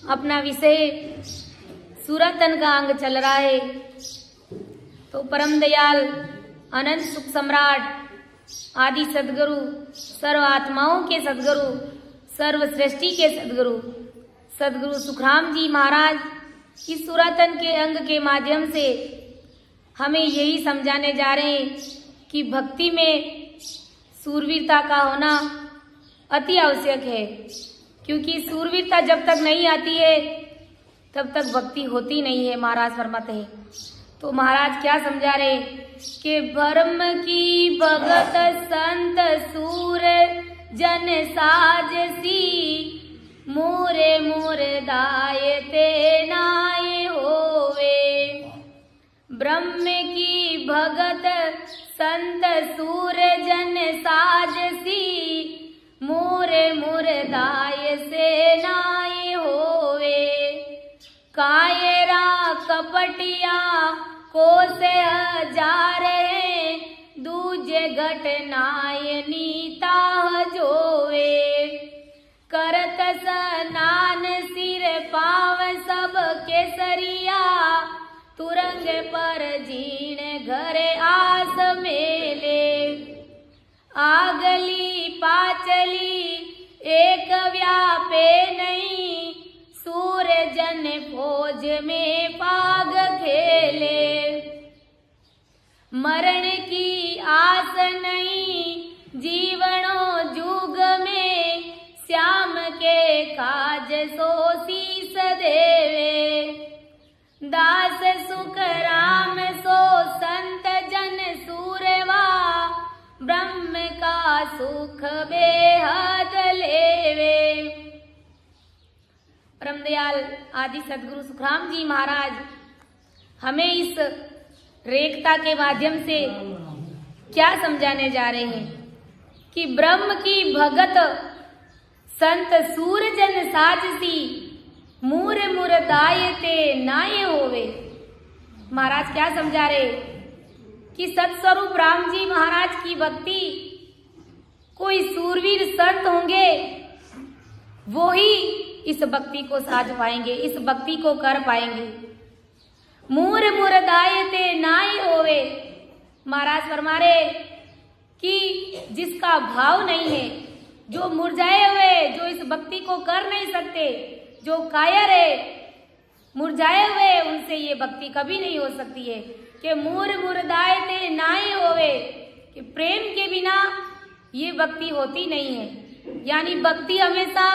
अपना विषय सूरतन का अंग चल रहा है। तो परम दयाल अनंत सुख सम्राट आदि सदगुरु, सर्व आत्माओं के सदगुरु, सर्व सृष्टि के सदगुरु सदगुरु सुखराम जी महाराज इस सूरतन के अंग के माध्यम से हमें यही समझाने जा रहे हैं कि भक्ति में सूरवीरता का होना अति आवश्यक है, क्योंकि सूरवीरता जब तक नहीं आती है तब तक भक्ति होती नहीं है। महाराज फरमाते हैं। तो महाराज क्या समझा रहे कि भरम की भगत संत सूर जन साजसी, मोरे मोरे दाय ते नाय होवे। ब्रह्म की भगत संत सूर जन साजसी, मोरे मोरे दाय से नाय होवे। कायरा कपटिया को से हजार है, दूजे घटनाय नीता जोवे। करत स्नान सिर पाव सब केसरिया, तुरंग पर जीण घरे आस मेले। आगली पाचली एक व्यापे नहीं, सूर जन फौज में पाग खेले। मरण की आस नहीं जीवनों जुग में, श्याम के काज सो शीस देवे। दास सुख राम सो संत जन सूरवा, ब्रह्म का सुख बेहद लेवे। परम दयाल आदि सदगुरु सुखराम जी महाराज हमें इस रेखता के माध्यम से क्या समझाने जा रहे हैं कि ब्रह्म की भगत संत सूरजन साजसी, मूर मूर दायते नाये होवे। महाराज क्या समझा रहे कि सत्स्वरूप राम जी महाराज की भक्ति कोई सूरवीर संत होंगे, वो ही इस भक्ति को साज पाएंगे, इस भक्ति को कर पाएंगे। मूर मूर दायते नाय होवे। महाराज फरमा रहे कि जिसका भाव नहीं है, जो मुरझाए हुए, जो इस भक्ति को कर नहीं सकते, जो कायर है, मुरझाए हुए, उनसे ये भक्ति कभी नहीं हो सकती है। कि मूर मूर दायते नाय होवे, कि प्रेम के बिना ये भक्ति होती नहीं है। यानी भक्ति हमेशा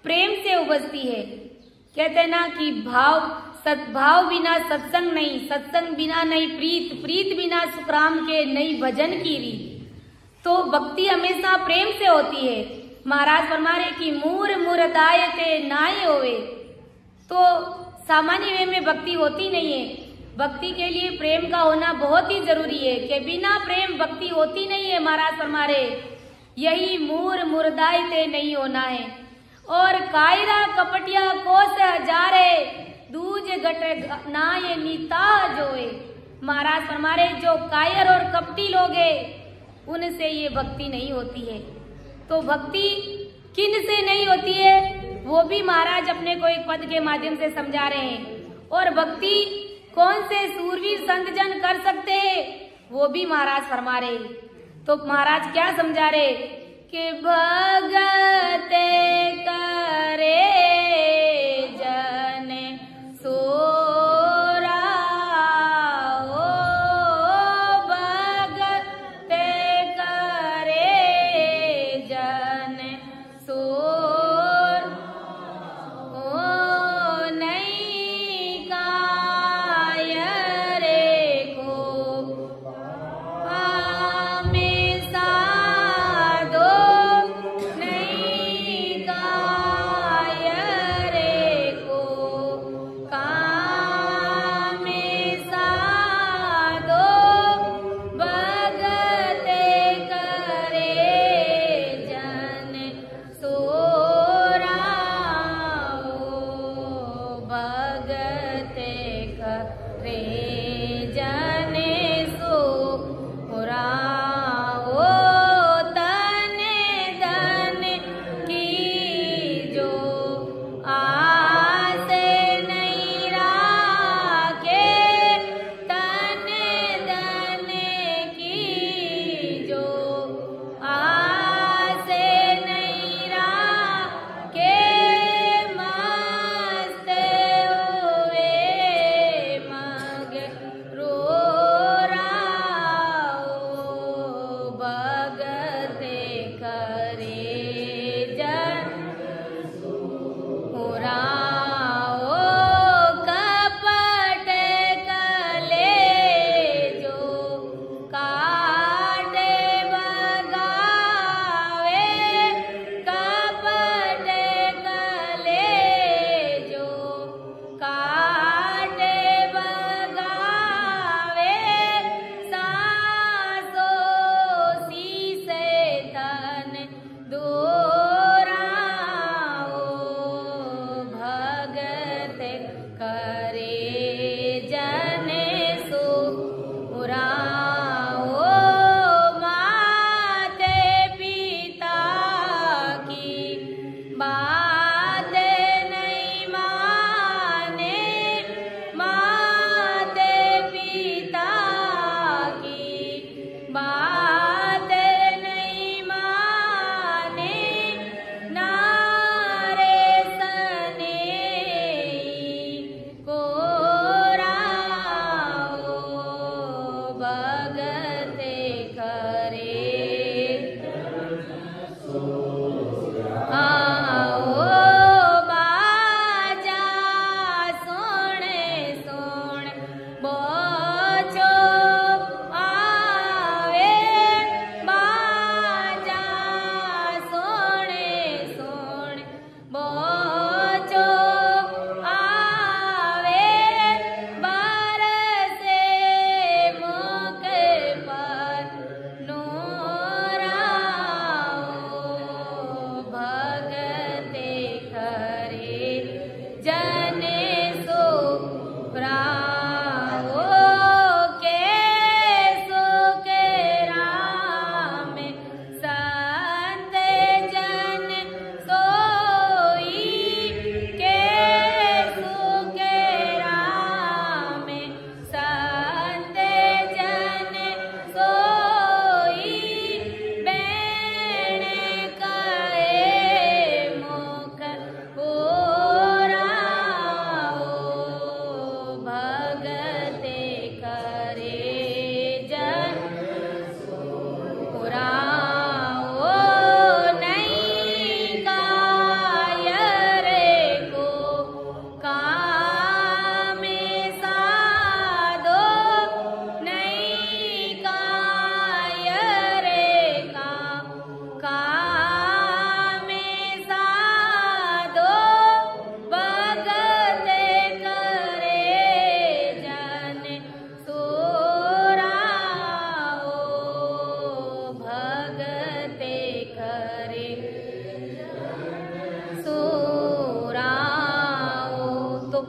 प्रेम से उपजती है। कहते हैं ना कि सद्भाव बिना सत्संग नहीं, सत्संग बिना नहीं प्रीत, प्रीत बिना सुखराम के नहीं भजन की रीत। तो भक्ति हमेशा प्रेम से होती है। महाराज फरमा रहे कि मूर मूर दायते नाय होवे। तो सामान्य वे में भक्ति होती नहीं है। भक्ति के लिए प्रेम का होना बहुत ही जरूरी है, कि बिना प्रेम भक्ति होती नहीं है। महाराज फरमा रहे यही मूर मूर दायते नहीं होना है। और कायरा कपटिया कोस हजारे, दूज घट नाय नीता जोए। महाराज फरमा रहे जो कायर और कपटी लोग हैं, उनसे ये भक्ति नहीं होती है। तो भक्ति किन से नहीं होती है वो भी महाराज अपने को एक पद के माध्यम से समझा रहे हैं। और भक्ति कौन से सूरवीर संत जन कर सकते हैं वो भी महाराज फरमा रहे। तो महाराज क्या समझा रहे कि भगत करे जन सोरा हो, भगत करे जन सोर हो, नहीं कायर को हमेशा दो, नहीं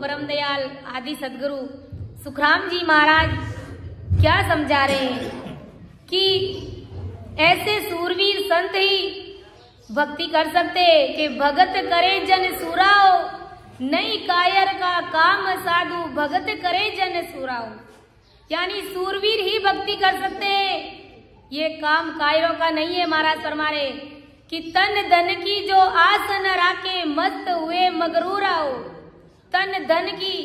परम दयाल आदि सदगुरु सुखराम जी महाराज क्या समझा रहे हैं कि ऐसे सूरवीर संत ही भक्ति कर सकते कि भगत करे जन सुराओ, नहीं कायर का काम साधु भगत करे जन सुराओ। यानी सूरवीर ही भक्ति कर सकते हैं, ये काम कायरों का नहीं है। महाराज फरमा रहे कि तन धन की जो आस न राखे मस्त हुए मगरूर आओ। तन धन की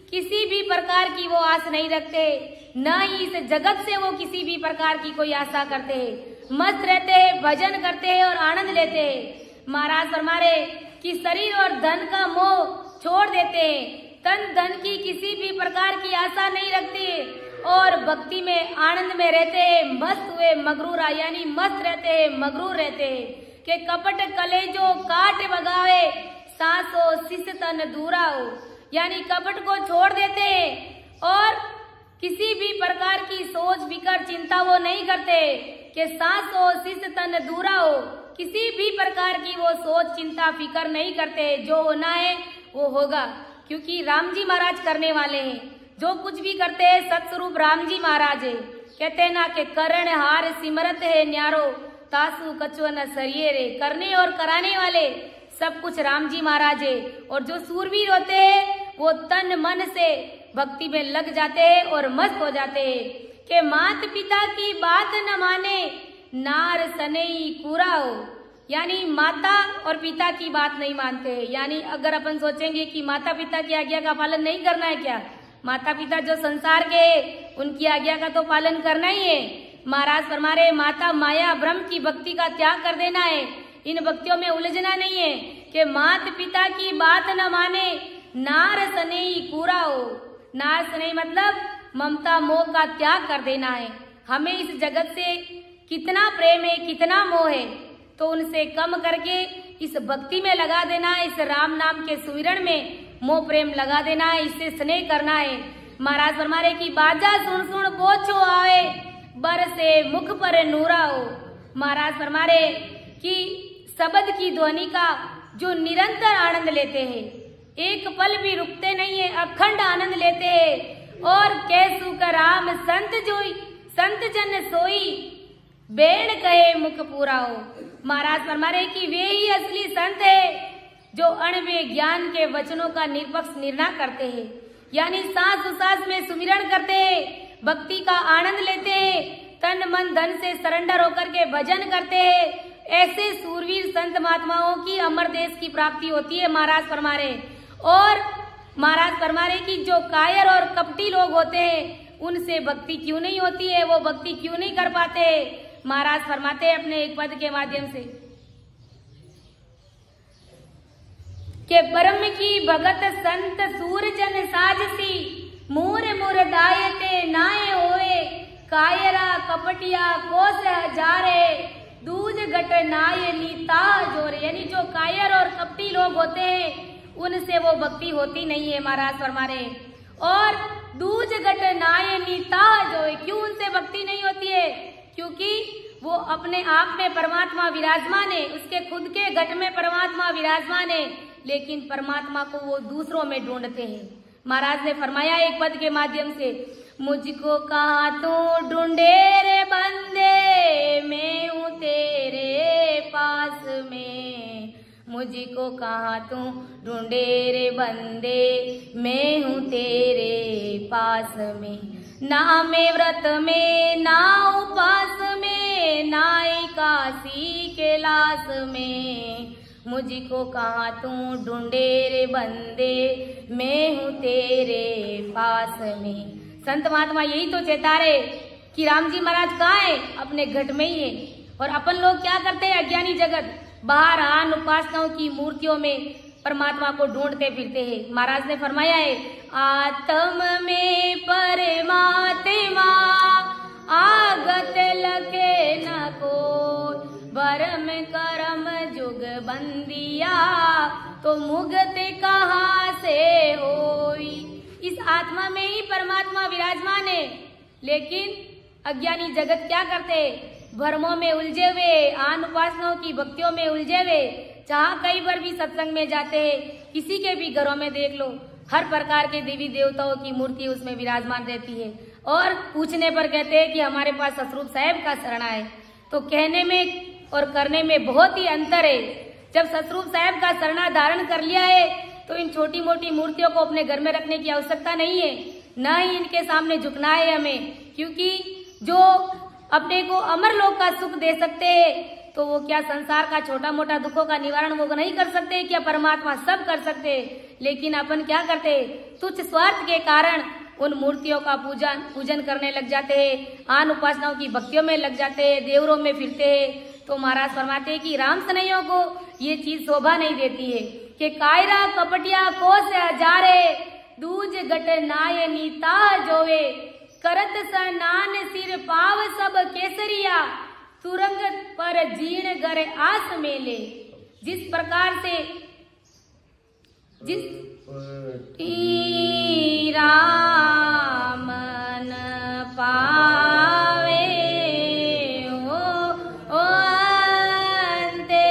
किसी भी प्रकार की वो आस नहीं रखते, न ही इस जगत से वो किसी भी प्रकार की कोई आशा करते हैं। मस्त रहते हैं, भजन करते हैं और आनंद लेते हैं। महाराज फरमा रहे कि शरीर और धन का मोह छोड़ देते हैं, तन धन की किसी भी प्रकार की आशा नहीं रखते और भक्ति में आनंद में रहते हैं। मस्त हुए मगरूरा, यानी मस्त रहते हैं, मगरूर रहते हैं। के कपट कलेजो काट बगावे सांसो शिष तन दूरा हो। यानी कपट को छोड़ देते हैं और किसी भी प्रकार की सोच फिकर चिंता वो नहीं करते कि सांसो शिष तन दूरा हो। किसी भी प्रकार की वो सोच चिंता फिकर नहीं करते, जो होना है वो होगा, क्योंकि राम जी महाराज करने वाले हैं। जो कुछ भी करते हैं सतस्वरूप राम जी महाराज है। कहते हैं ना कि करण हार सिमरत है न्यारो तासु कछुआ न सरिये रे। करने और कराने वाले सब कुछ राम जी महाराज है। और जो सूरवीर होते हैं वो तन मन से भक्ति में लग जाते हैं और मस्त हो जाते हैं। कि मात पिता की बात न माने नार सनई पूरा हो। यानी माता और पिता की बात नहीं मानते। यानी अगर अपन सोचेंगे कि माता पिता की आज्ञा का पालन नहीं करना है क्या, माता पिता जो संसार के उनकी आज्ञा का तो पालन करना ही है। महाराज फरमा रहे माता माया ब्रह्म की भक्ति का त्याग कर देना है, इन भक्तियों में उलझना नहीं है। कि मात पिता की बात न माने नार सनेई पूरा हो। नार सनेई मतलब ममता मोह का त्याग कर देना है। हमें इस जगत से कितना प्रेम है, कितना मोह है, तो उनसे कम करके इस भक्ति में लगा देना है। इस राम नाम के सुमिरन में मोह प्रेम लगा देना है, इससे स्नेह करना है। महाराज फरमा रहे कि बाजा सुन सुन पोछो आवे बर से मुख पर नूरा हो। महाराज फरमा रहे कि शब्द की ध्वनि का जो निरंतर आनंद लेते हैं, एक पल भी रुकते नहीं है, अखंड आनंद लेते हैं। और कैसु का राम संत जोई संत जन सोई बेण कहे मुख पूरा हो। महाराज फरमा रहे कि वे ही असली संत है जो अणवे ज्ञान के वचनों का निष्पक्ष निर्णय करते हैं। यानी सांस सांस में सुमिरन करते हैं, भक्ति का आनंद लेते हैं, तन मन धन से सरेंडर होकर के भजन करते हैं। ऐसे सूरवीर संत महात्माओं की अमर देश की प्राप्ति होती है। महाराज फरमा रहे और महाराज फरमा रहे कि जो कायर और कपटी लोग होते हैं उनसे भक्ति क्यों नहीं होती है, वो भक्ति क्यों नहीं कर पाते। महाराज फरमाते हैं अपने एक पद के माध्यम से के परम की भगत संत सूरजन साजसी मूर मूर दायते नाये होए कायरा कपटिया कोस हजारे दूज घट नाये नीता जोरे। यानी जो कायर और कपटी लोग होते हैं उनसे वो भक्ति होती नहीं है। महाराज फरमा रहे और दूज घट नाये नीता जोरे। क्यों उनसे भक्ति नहीं होती है? क्योंकि वो अपने आप में परमात्मा विराजमान है, उसके खुद के घट में परमात्मा विराजमान है, लेकिन परमात्मा को वो दूसरों में ढूंढते हैं। महाराज ने फरमाया एक पद के माध्यम से मुझको कहाँ तू ढूंढे रे बंदे मैं हूँ तेरे पास में। मुझको कहाँ तू ढूंढे रे बंदे मैं हूँ तेरे पास में। ना मैं व्रत में ना उपास में ना एकादशी के लाश में। मुझको कहाँ तू ढूंढे रे बंदे मैं हूँ तेरे पास में। संत महात्मा यही तो चेता रहे कि राम जी महाराज कहाँ है? अपने घट में ही है। और अपन लोग क्या करते हैं? अज्ञानी जगत बाहर आन उपासनाओं की मूर्तियों में परमात्मा को ढूंढते फिरते हैं। महाराज ने फरमाया है आत्म में परमात्मा आगत लगे न कोई भरम करम जुग बंदिया तो मुगत कहाँ से होई। इस आत्मा में ही परमात्मा विराजमान है, लेकिन अज्ञानी जगत क्या करते? भ्रमों में उलझे हुए, आन उपासनाओं की भक्तियों में उलझे हुए, जहाँ कई बार भी सत्संग में जाते हैं, किसी के भी घरों में देख लो हर प्रकार के देवी देवताओं की मूर्ति उसमें विराजमान रहती है। और पूछने पर कहते हैं कि हमारे पास सतरूप साहब का शरणा है। तो कहने में और करने में बहुत ही अंतर है। जब सतरूप साहब का शरणा धारण कर लिया है तो इन छोटी मोटी मूर्तियों को अपने घर में रखने की आवश्यकता नहीं है, न ही इनके सामने झुकना है हमें, क्योंकि जो अपने को अमर लोक का सुख दे सकते हैं तो वो क्या संसार का छोटा मोटा दुखों का निवारण वो नहीं कर सकते? क्या परमात्मा सब कर सकते? लेकिन अपन क्या करते? तुच्छ स्वार्थ के कारण उन मूर्तियों का पूजन करने लग जाते हैं, आन उपासनाओं की भक्तियों में लग जाते हैं, देवरों में फिरते हैं। तो महाराज फरमाते हैं कि राम सनैयों को ये चीज शोभा नहीं देती है कि कायरा कपटिया कोस हजारे दूज गट नायनी ता जोवे करत सनान सिर पाव सब केसरिया तुरंग पर जीण गर आस मेले। जिस प्रकार से जिस रामन पावे ओ अंते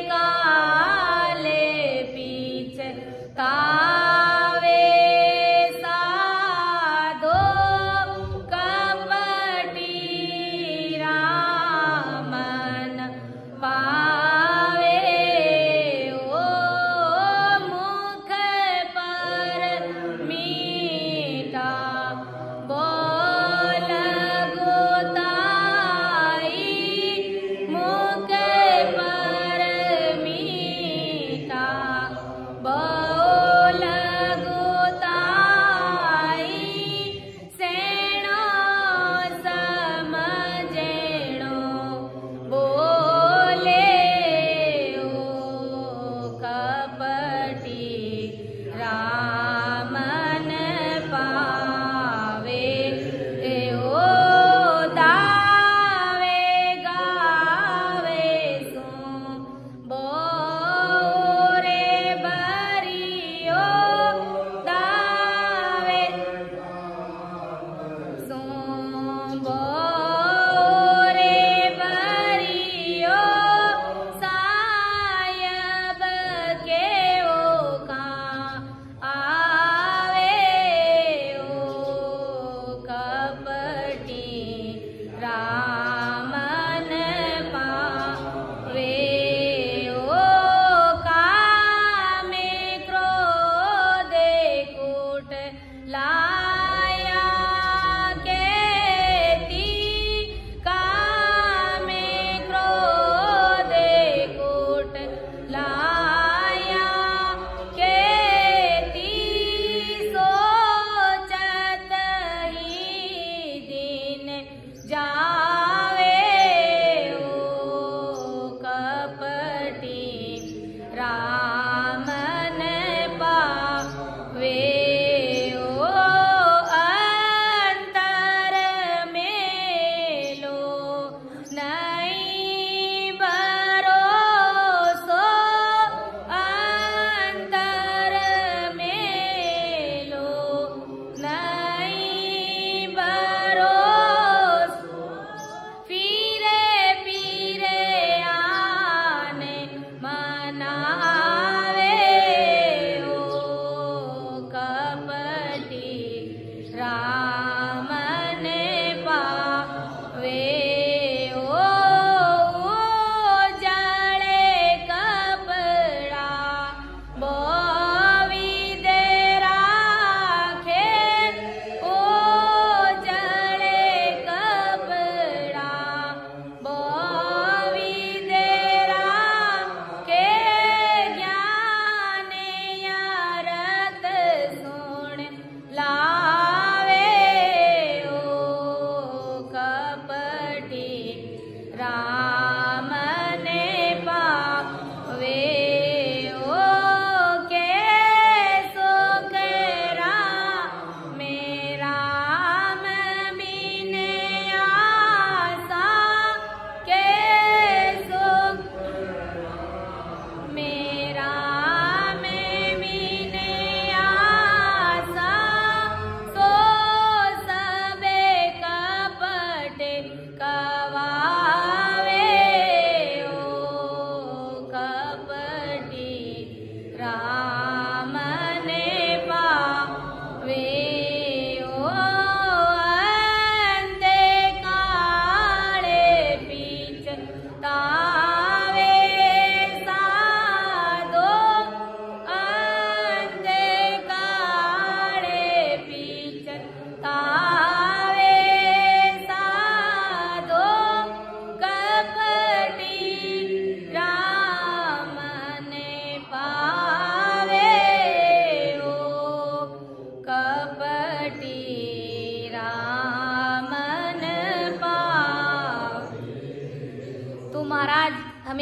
काले पीछ तावे साधो कपटी रामन पावे ओ मुख पर मीठा बोल गोताई मुख पर मीठा बोल गोताई सेणो समझेणो बोले ओ कपटी रामन पावे ओ दावे गावे सो बोरे बरियो दावे सो बोरे बरियो सायब के ओ का आवे ओ कपटी रामन पावे ओ कामे क्रोधे कूट लाया केती कामे क्रोधे कूट लाया केती सोचत ही दिन जावे ओ कपटी रामन पावे ओ अंतर मेलो नहीं भरोसो अंतर मेलो नहीं भरोसो फिरे फिरे आने मनावे ओ कपटी रामन पावे ओ जड़े कपड़ा बोवी दे राखे ओ जड़े कपड़ा बोवी दे राखे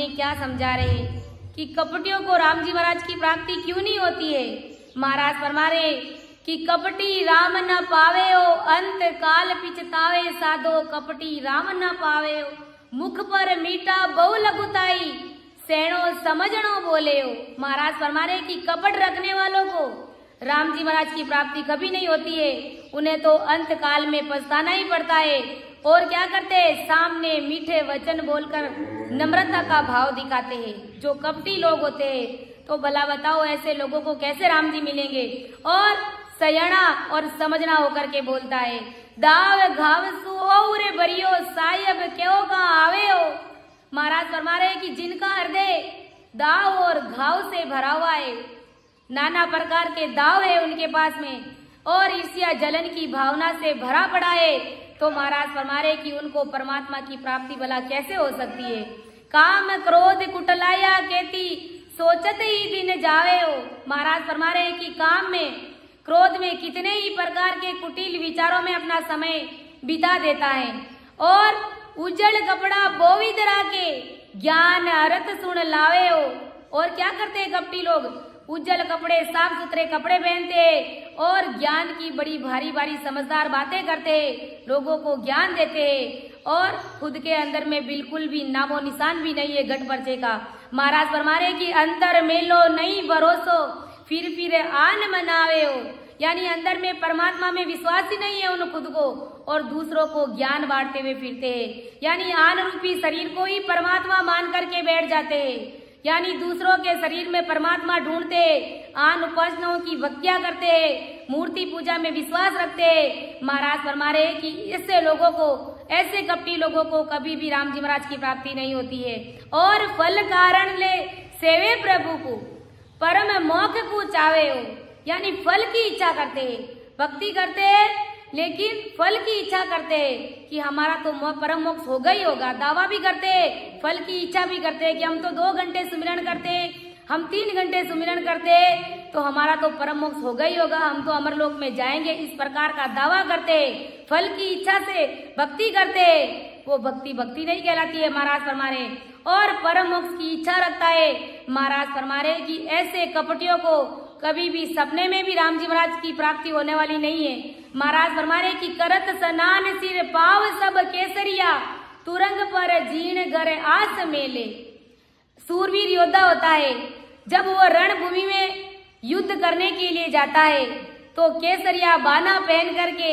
हमें क्या समझा रहे हैं कि कपटियों को राम जी महाराज की प्राप्ति क्यों नहीं होती है। महाराज फरमा रहे कि कपटी राम न पावे हो, अंत काल पिछतावे साधो, कपटी राम न पावे हो, मुख पर मीठा बहु लघुताई, सैणो समझनो बोले हो। महाराज फरमा रहे कि कपट रखने वालों को राम जी महाराज की प्राप्ति कभी नहीं होती है, उन्हें तो अंत काल में पछताना ही पड़ता है। और क्या करते हैं, सामने मीठे वचन बोलकर नम्रता का भाव दिखाते हैं। जो कपटी लोग होते हैं तो भला बताओ ऐसे लोगों को कैसे राम जी मिलेंगे। और सयणा और समझना होकर के बोलता है, दाव घाव सुरे बरियो साहिब क्यों कहाँ आवे हो। महाराज फरमा रहे कि जिनका हृदय दाव और घाव से भरा हुआ है, नाना प्रकार के दाव है उनके पास में, और ईर्ष्या जलन की भावना से भरा पड़ा है, तो महाराज फरमा रहे कि उनको परमात्मा की प्राप्ति भला कैसे हो सकती है। काम क्रोध कुटलाया कहती सोचत ही दिन जावे हो। महाराज फरमा रहे कि काम में क्रोध में कितने ही प्रकार के कुटिल विचारों में अपना समय बिता देता है। और उज्जवल कपड़ा बोवी तरह के ज्ञान अर्थ सुन लावे हो। और क्या करते हैं कपटी लोग, उज्जवल कपड़े साफ सुथरे कपड़े पहनते हैं और ज्ञान की बड़ी भारी भारी समझदार बातें करते हैं, लोगों को ज्ञान देते हैं, और खुद के अंदर में बिल्कुल भी नामो निशान भी नहीं है घट पर्चे का। महाराज फरमा रहे कि अंतर मेलो नहीं भरोसो, फिर आन मनावे हो। यानी अंदर में परमात्मा में विश्वास ही नहीं है उन खुद को, और दूसरों को ज्ञान बांटते हुए फिरते हैं। यानी आन रूपी शरीर को ही परमात्मा मान करके बैठ जाते हैं, यानी दूसरों के शरीर में परमात्मा ढूंढते, आन उपासनाओं की भक्तियां करते, मूर्ति पूजा में विश्वास रखते। महाराज फरमा रहे कि ऐसे लोगों को, ऐसे कपटी लोगों को कभी भी राम जी महाराज की प्राप्ति नहीं होती है। और फल कारण ले सेवे प्रभु को, परम मोक्ष को चावे हो। यानी फल की इच्छा करते हैं, भक्ति करते हैं, लेकिन फल की इच्छा करते हैं कि हमारा तो परम मोक्ष होगा ही होगा। दावा भी करते हैं, फल की इच्छा भी करते हैं कि हम तो 2 घंटे सुमिरन करते हैं, हम 3 घंटे सुमिरन करते हैं, तो हमारा तो परम मोक्ष होगा ही होगा, हम तो अमरलोक में जाएंगे। इस प्रकार का दावा करते हैं, फल की इच्छा से भक्ति करते हैं, वो भक्ति नहीं कहलाती है। महाराज फरमा रहे और परम मोक्ष की इच्छा रखता है। महाराज फरमा रहे कि ऐसे कपटियों को कभी भी सपने में भी राम जी महाराज की प्राप्ति होने वाली नहीं है। महाराज फरमा रहे कि करत स्नान सिर पाव सब केसरिया, तुरंग पर जीण घर आस मेले। सूरवीर योद्धा होता है, जब वो रणभूमि में युद्ध करने के लिए जाता है तो केसरिया बाना पहन करके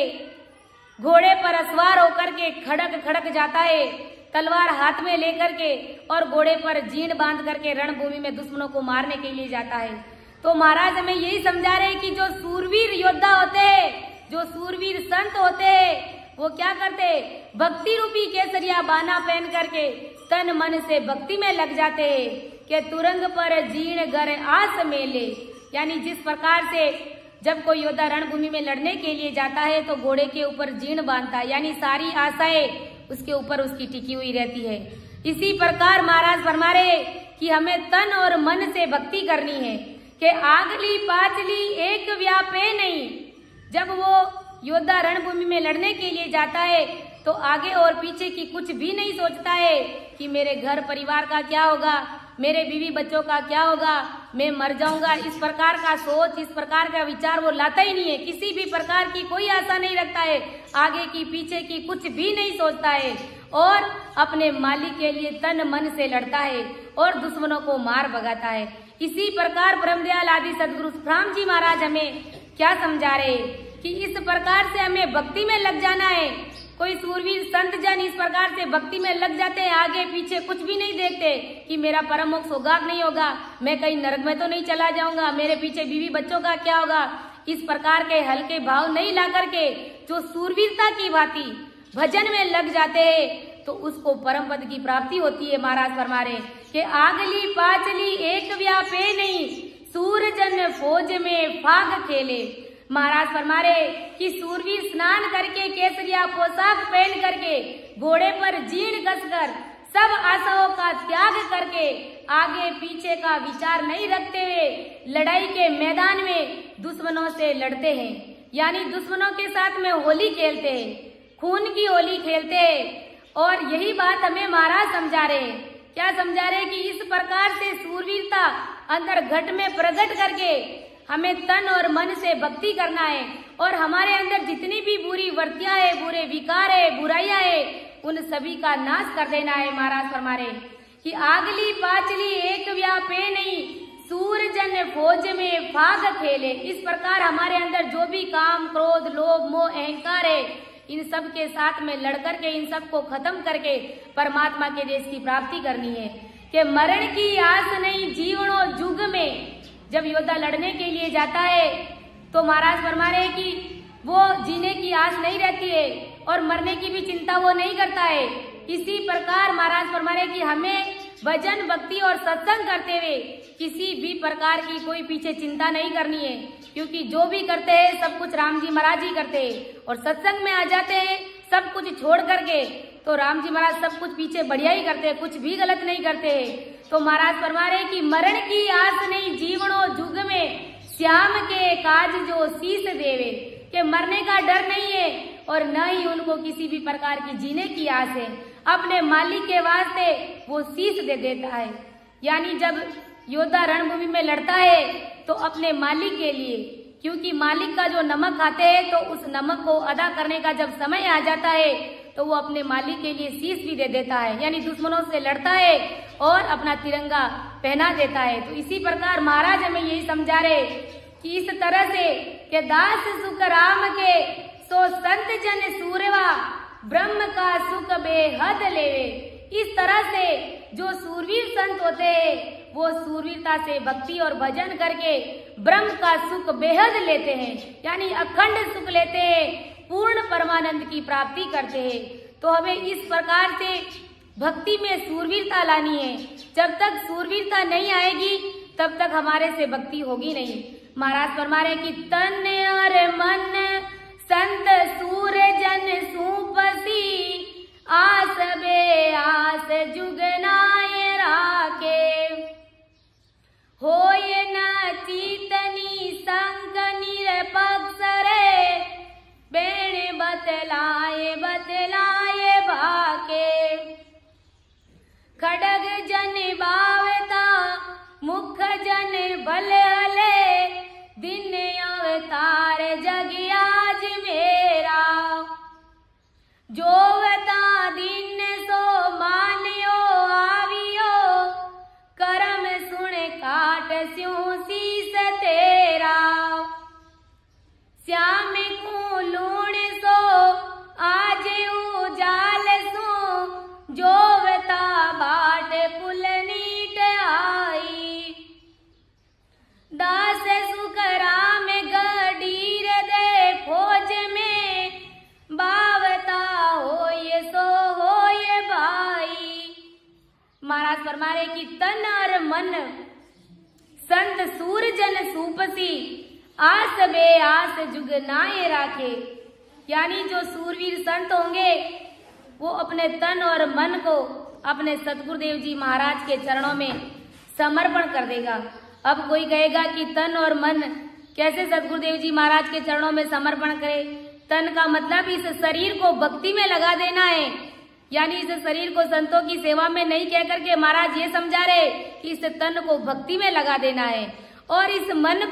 घोड़े पर असवार होकर के खड़क जाता है, तलवार हाथ में लेकर के, और घोड़े पर जीण बांध करके रणभूमि में दुश्मनों को मारने के लिए जाता है। तो महाराज हमें यही समझा रहे हैं कि जो सूरवीर योद्धा होते हैं, जो सूरवीर संत होते हैं, वो क्या करते हैं, भक्ति रूपी केसरिया बाना पहन करके तन मन से भक्ति में लग जाते हैं कि तुरंग पर जीण घर आस मेले। यानी जिस प्रकार से जब कोई योद्धा रणभूमि में लड़ने के लिए जाता है तो घोड़े के ऊपर जीण बांधता है, यानी सारी आशाएं उसके ऊपर उसकी टिकी हुई रहती है। इसी प्रकार महाराज फरमा रहे कि हमें तन और मन से भक्ति करनी है कि आगली पाचली एक व्यापे नहीं। जब वो योद्धा रणभूमि में लड़ने के लिए जाता है तो आगे और पीछे की कुछ भी नहीं सोचता है कि मेरे घर परिवार का क्या होगा, मेरे बीवी बच्चों का क्या होगा, मैं मर जाऊंगा। इस प्रकार का सोच, इस प्रकार का विचार वो लाता ही नहीं है। किसी भी प्रकार की कोई आशा नहीं रखता है, आगे की पीछे की कुछ भी नहीं सोचता है, और अपने मालिक के लिए तन मन से लड़ता है और दुश्मनों को मार भगाता है। इसी प्रकार ब्रह्मदयाल आदि सदगुरु सुखराम जी महाराज हमें क्या समझा रहे कि इस प्रकार से हमें भक्ति में लग जाना है। कोई सूरवीर संत जन इस प्रकार से भक्ति में लग जाते हैं, आगे पीछे कुछ भी नहीं देखते कि मेरा परम मोक्ष होगा नहीं होगा, मैं कहीं नरक में तो नहीं चला जाऊंगा, मेरे पीछे बीवी बच्चों का क्या होगा। इस प्रकार के हल्के भाव नहीं ला करके जो सूरवीरता की भांति भजन में लग जाते हैं तो उसको परम पद की प्राप्ति होती है। महाराज फरमा रहे कि आगली पाचली एक व्यापे नहीं, सूरजन फौज में फाग खेले। महाराज फरमा रहे कि सूरवीर स्नान करके केसरिया पोशाक पहन करके घोड़े पर जीण कसकर सब आशाओं का त्याग करके आगे पीछे का विचार नहीं रखते हुए लड़ाई के मैदान में दुश्मनों से लड़ते हैं। यानी दुश्मनों के साथ में होली खेलते हैं, खून की होली खेलते हैं। और यही बात हमें महाराज समझा रहे हैं क्या समझा रहे कि इस प्रकार से सूरवीरता अंदर घट में प्रकट करके हमें तन और मन से भक्ति करना है और हमारे अंदर जितनी भी बुरी वृत्तियां है, बुरे विकार है, बुराइयां है, उन सभी का नाश कर देना है। महाराज फरमा रहे कि आगली पाचली एक व्यापे नहीं, सूरजन फौज में फाग खेले। इस प्रकार हमारे अंदर जो भी काम, क्रोध, लोभ, मोह, अहंकार है, इन सब के साथ में लड़कर के इन सब को खत्म करके परमात्मा के देश की प्राप्ति करनी है। कि मरण की आस नहीं जीवनों जुग में। जब योद्धा लड़ने के लिए जाता है तो महाराज फरमा रहे कि वो जीने की आस नहीं रहती है और मरने की भी चिंता वो नहीं करता है। इसी प्रकार महाराज फरमा रहे कि हमें भजन, भक्ति और सत्संग करते हुए किसी भी प्रकार की कोई पीछे चिंता नहीं करनी है, क्योंकि जो भी करते हैं सब कुछ राम जी महाराज ही करते हैं। और सत्संग में आ जाते हैं सब कुछ छोड़ करके, तो राम जी महाराज सब कुछ पीछे बढ़िया ही करते हैं, कुछ भी गलत नहीं करते हैं। तो महाराज फरमा रहे कि मरण की आस नहीं जीवनों जुग में, श्याम के काज जो शीस देवे। कि मरने का डर नहीं है और न ही उनको किसी भी प्रकार की जीने की आस है। अपने मालिक के वास्ते वो शीस दे देता है। यानी जब योद्धा रणभूमि में लड़ता है तो अपने मालिक के लिए, क्योंकि मालिक का जो नमक खाते हैं तो उस नमक को अदा करने का जब समय आ जाता है तो वो अपने मालिक के लिए शीस भी दे देता है। यानी दुश्मनों से लड़ता है और अपना तिरंगा पहना देता है। तो इसी प्रकार महाराज हमें यही समझा रहे कि इस तरह से कि दास सुख राम के सो संत जन सूरवा, ब्रह्म का सुख बेहद लेवे। इस तरह से जो सूरवीर संत होते हैं वो सूरवीरता से भक्ति और भजन करके ब्रह्म का सुख बेहद लेते हैं, यानी अखंड सुख लेते हैं, पूर्ण परमानंद की प्राप्ति करते हैं। तो हमें इस प्रकार से भक्ति में सूरवीरता लानी है। जब तक सूरवीरता नहीं आएगी तब तक हमारे से भक्ति होगी नहीं। महाराज फरमा रहे कि तन और मन संत सूर जन सूपसी, आस बे आस जुगनाय राके। होय न चीतनी संग निरपक्ष रे, बेण बतलाए बतलाए भाके। खड़ग जन बावता मुख जन भल हले, दिन अवतार जग आज मेरा। जोवता दिन सो मानियो आवियो, करम सुन काट स्यों शीस तेरा। श्याम को लूण सो आज उजाल सो, जोवता बाट पुल नीट आई। दास सुख राम गडीर दे फौज में, बावता होय सो होय भाई। महाराज फरमा रहे कि तन और मन संत सूर जन सूपसी, आस बे आस जुगनाए राखे। यानी जो सूरवीर संत होंगे वो अपने तन और मन को अपने सतगुरुदेव जी महाराज के चरणों में समर्पण कर देगा। अब कोई कहेगा कि तन और मन कैसे सतगुरुदेव जी महाराज के चरणों में समर्पण करे। तन का मतलब इस शरीर को भक्ति में लगा देना है, यानी इस शरीर को संतों की सेवा में नहीं कह करके महाराज ये समझा रहे कि इस तन को भक्ति में लगा देना है और इस मन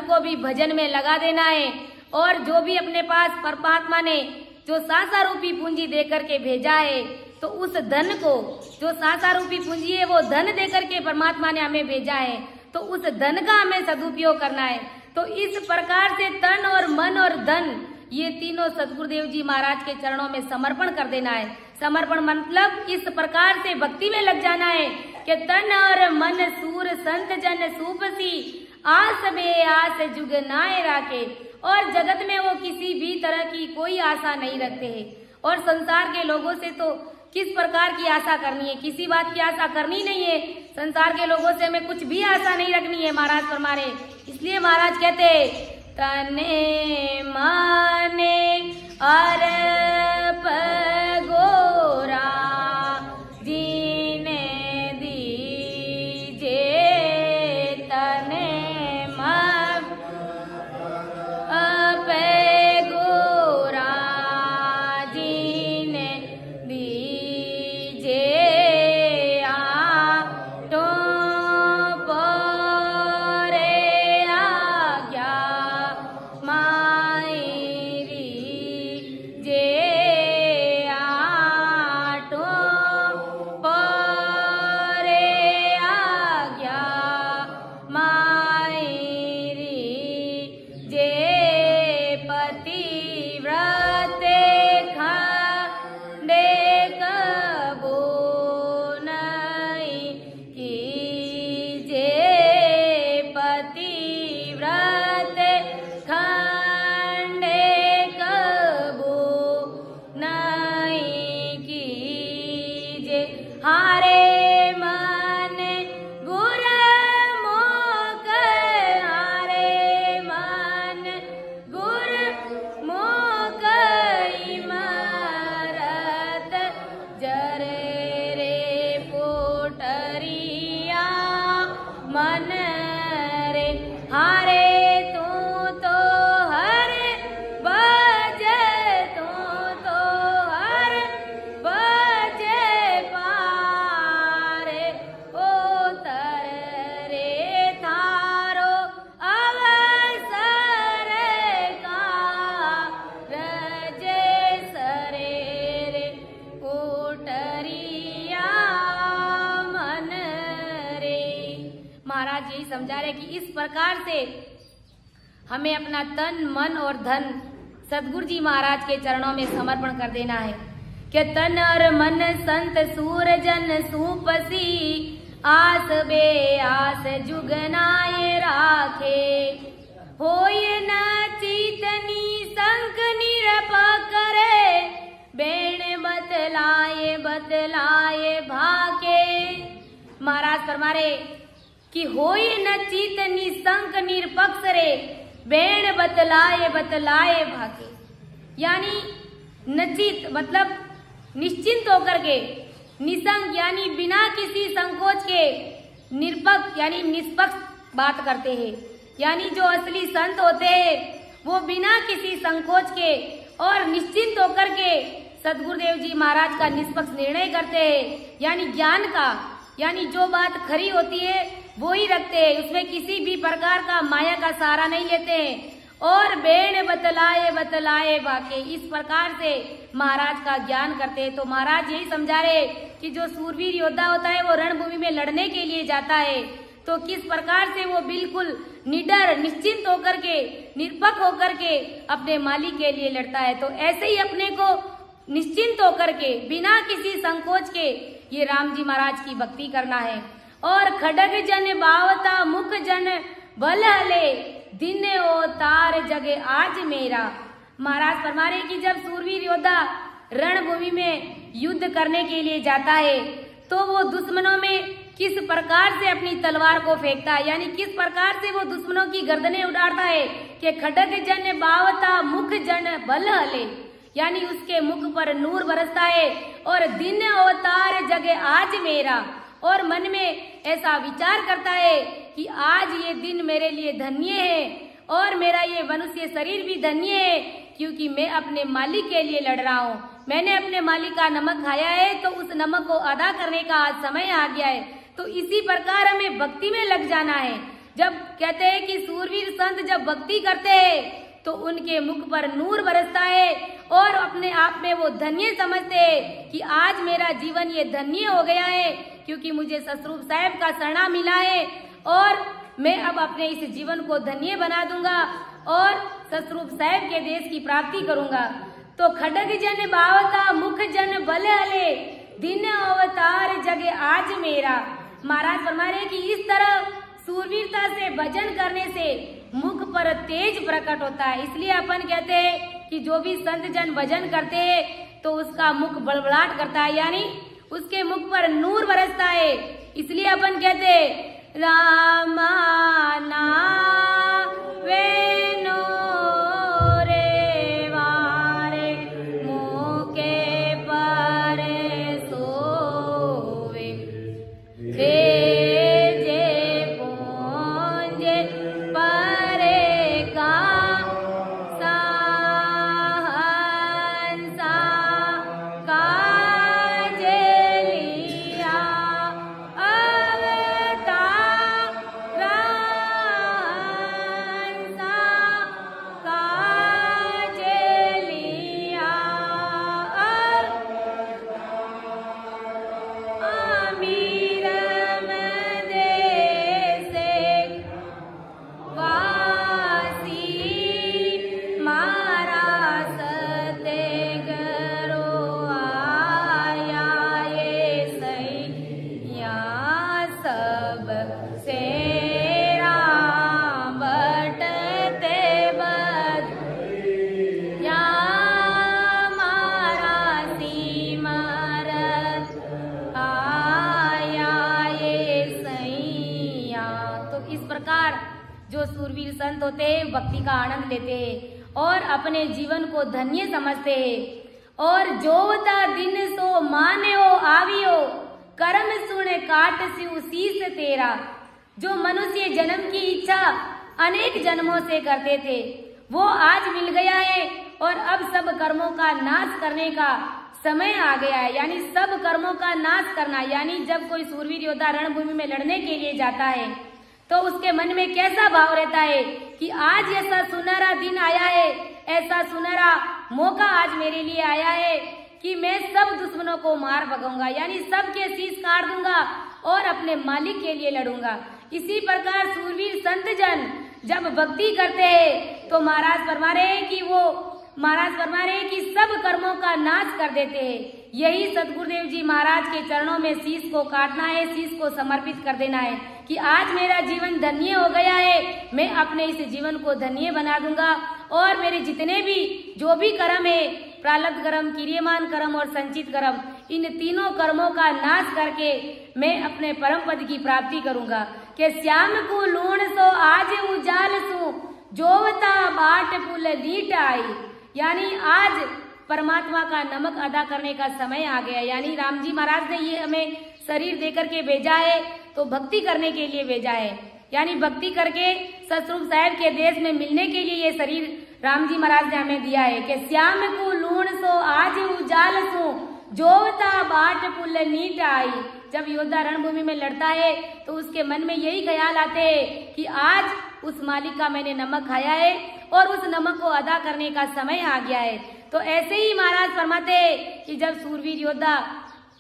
को भी भजन में लगा देना है। और जो भी अपने पास परमात्मा ने जो सासा रूपी पूंजी दे करके भेजा है, तो उस धन को, जो सासा रूपी पूंजी है वो धन दे करके परमात्मा ने हमें भेजा है, तो उस धन का हमें सदुपयोग करना है। तो इस प्रकार से तन और मन और धन ये तीनों सतगुरुदेव जी महाराज के चरणों में समर्पण कर देना है। समर्पण मतलब इस प्रकार से भक्ति में लग जाना है कि तन और मन सूर संत जन सूपसी, आस बे आस जुगनाए राखे। और जगत में वो किसी भी तरह की कोई आशा नहीं रखते हैं। और संसार के लोगों से तो किस प्रकार की आशा करनी है, किसी बात की आशा करनी नहीं है। संसार के लोगों से हमें कुछ भी आशा नहीं रखनी है, महाराज फरमा रहे। इसलिए महाराज कहते तने माने अर्प गोरा, जीने दीजे तने अर्प गोरा, जीने दीजे समझा रहे कि इस प्रकार से हमें अपना तन मन और धन सदगुरु जी महाराज के चरणों में समर्पण कर देना है कि तन और मन संत सूरजन सूपसी आस बे आस जुगनाए राखे होय न चीतनी संक निरपा करे बेण बतलाए बतलाए भाके। महाराज फरमा रहे कि होय न चीतनी संक निरपक्ष रे बेण बतलाए बतलाए भाके, यानी नचित मतलब निश्चिंत होकर के, निसंग यानी बिना किसी संकोच के, निरपक्ष यानी निष्पक्ष बात करते हैं। यानी जो असली संत होते हैं वो बिना किसी संकोच के और निश्चिंत होकर के सदगुरुदेव जी महाराज का निष्पक्ष निर्णय करते हैं, यानी ज्ञान का, यानी जो बात खरी होती है वो ही रखते हैं, उसमें किसी भी प्रकार का माया का सहारा नहीं लेते हैं। और बेण बतलाए बतलाए वाके, इस प्रकार से महाराज का ज्ञान करते हैं। तो महाराज यही समझा रहे कि जो सूरवीर योद्धा होता है वो रणभूमि में लड़ने के लिए जाता है तो किस प्रकार से वो बिल्कुल निडर निश्चिंत होकर के, निरपक्ष होकर के अपने मालिक के लिए लड़ता है। तो ऐसे ही अपने को निश्चिंत होकर के बिना किसी संकोच के ये राम जी महाराज की भक्ति करना है। और खडग जन बावता मुख जन बल हले दिन ओ तार जगे आज मेरा। महाराज फरमा रहे कि जब सूरवीर योद्धा रणभूमि में युद्ध करने के लिए जाता है तो वो दुश्मनों में किस प्रकार से अपनी तलवार को फेंकता है, यानी किस प्रकार से वो दुश्मनों की गर्दनें उड़ाता है कि खडग जन बावता मुख जन बल हले, यानी उसके मुख पर नूर बरसता है। और दिन अवतार जगे आज मेरा, और मन में ऐसा विचार करता है कि आज ये दिन मेरे लिए धन्य है और मेरा ये मनुष्य शरीर भी धन्य है, क्योंकि मैं अपने मालिक के लिए लड़ रहा हूँ। मैंने अपने मालिक का नमक खाया है तो उस नमक को अदा करने का आज समय आ गया है। तो इसी प्रकार हमें भक्ति में लग जाना है। जब कहते हैं कि सूरवीर संत जब भक्ति करते हैं तो उनके मुख पर नूर बरसता है और अपने आप में वो धन्य समझते हैं कि आज मेरा जीवन ये धन्य हो गया है, क्योंकि मुझे सतरूप साहब का शरणा मिला है और मैं अब अपने इस जीवन को धन्य बना दूंगा और सतरूप साहब के देश की प्राप्ति करूंगा। तो खडग जन बावता मुख जन बल हले दिन अवतार जगे आज मेरा। महाराज फरमा रहे कि इस तरह सूरवीरता से भजन करने से मुख पर तेज प्रकट होता है। इसलिए अपन कहते हैं कि जो भी संत जन भजन करते हैं तो उसका मुख बड़बड़ाहट करता है, यानी उसके मुख पर नूर बरसता है। इसलिए अपन कहते हैं रामा नाम वेनो रे वारे मोके पर सोवे जो सूरवीर संत होते हैं भक्ति का आनंद लेते हैं और अपने जीवन को धन्य समझते हैं। और जोवता दिन सो माने हो आवियो कर्म सुने काट सिउ शीस तेरा। जो मनुष्य जन्म की इच्छा अनेक जन्मों से करते थे वो आज मिल गया है और अब सब कर्मों का नाश करने का समय आ गया है, यानी सब कर्मों का नाश करना। यानी जब कोई सूरवीर योद्धा रणभूमि में लड़ने के लिए जाता है तो उसके मन में कैसा भाव रहता है कि आज ऐसा सुनहरा दिन आया है, ऐसा सुनहरा मौका आज मेरे लिए आया है कि मैं सब दुश्मनों को मार भगाऊंगा, यानी सबके शीश काट दूंगा और अपने मालिक के लिए लड़ूंगा। इसी प्रकार सूरवीर संत जन जब भक्ति करते हैं तो महाराज फरमा रहे हैं कि सब कर्मों का नाश कर देते हैं। यही सतगुरुदेव जी महाराज के चरणों में शीश को काटना है, शीश को समर्पित कर देना है कि आज मेरा जीवन धन्य हो गया है, मैं अपने इस जीवन को धन्य बना दूंगा और मेरे जितने भी जो भी कर्म है, प्रारब्ध कर्म, क्रियमान कर्म और संचित कर्म, इन तीनों कर्मों का नाश करके मैं अपने परम पद की प्राप्ति करूंगा। कि श्याम को लूण सो आज उजाल सू जोवता बाट पुल लीट आई, यानी आज परमात्मा का नमक अदा करने का समय आ गया। यानी राम जी महाराज ने ये हमें शरीर देकर के भेजा है तो भक्ति करने के लिए भेजा है, यानी भक्ति करके सतरूप साहब के देश में मिलने के लिए ये शरीर राम जी महाराज ने हमें दिया है। कि श्याम को लूण सो आज उजाल सो जोवता बाट पुल नीट आई। जब योद्धा रणभूमि में लड़ता है तो उसके मन में यही ख्याल आते हैं कि आज उस मालिक का मैंने नमक खाया है और उस नमक को अदा करने का समय आ गया है। तो ऐसे ही महाराज फरमाते हैं कि जब सूरवीर योद्धा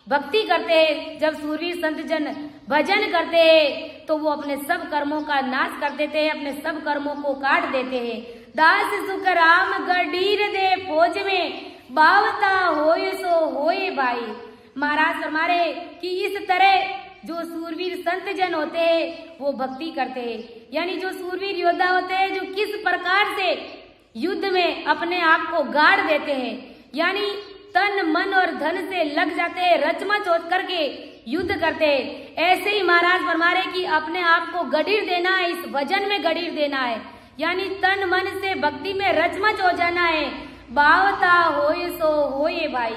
भक्ति करते हैं, जब सूरवीर संत जन भजन करते हैं तो वो अपने सब कर्मों का नाश कर देते हैं, अपने सब कर्मों को काट देते हैं। दास सुख राम गडीर दे फौज में बावता होय सो होए भाई। महाराज फरमा रहे कि इस तरह जो सूरवीर संत जन होते हैं वो भक्ति करते हैं, यानी जो सूरवीर योद्धा होते हैं जो किस प्रकार से युद्ध में अपने आप को गाड़ देते हैं, यानी तन मन और धन से लग जाते हैं, रचमच हो करके युद्ध करते हैं। ऐसे ही महाराज फरमा रहे कि अपने आप को गडीर देना है, इस भजन में गडीर देना है, यानी तन मन से भक्ति में रचमच हो जाना है। बावता होए सो होए भाई।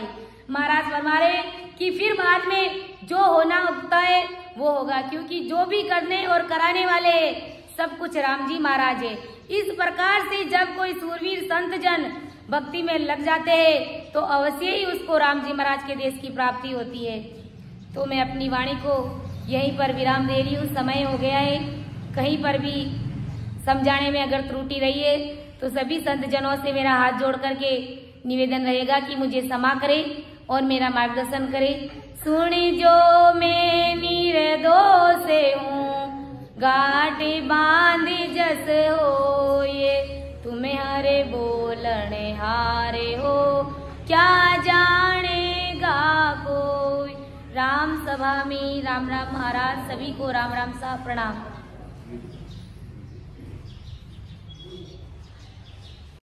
महाराज फरमा रहे कि फिर बाद में जो होना होता है वो होगा, क्योंकि जो भी करने और कराने वाले सब कुछ राम जी महाराज है। इस प्रकार से जब कोई सूरवीर संत जन भक्ति में लग जाते हैं तो अवश्य ही उसको राम जी महाराज के देश की प्राप्ति होती है। तो मैं अपनी वाणी को यहीं पर विराम दे रही हूँ, समय हो गया है। कहीं पर भी समझाने में अगर त्रुटि रही है तो सभी संत जनों से मेरा हाथ जोड़ करके निवेदन रहेगा कि मुझे क्षमा करे और मेरा मार्गदर्शन करे। सुन जो मैं निर्दोष हूँ गाटे बांध जस हो, ये तुम्हें हरे बोलने हारे हो क्या जानेगा कोई। राम सभा में राम राम महाराज, सभी को राम राम सा प्रणाम।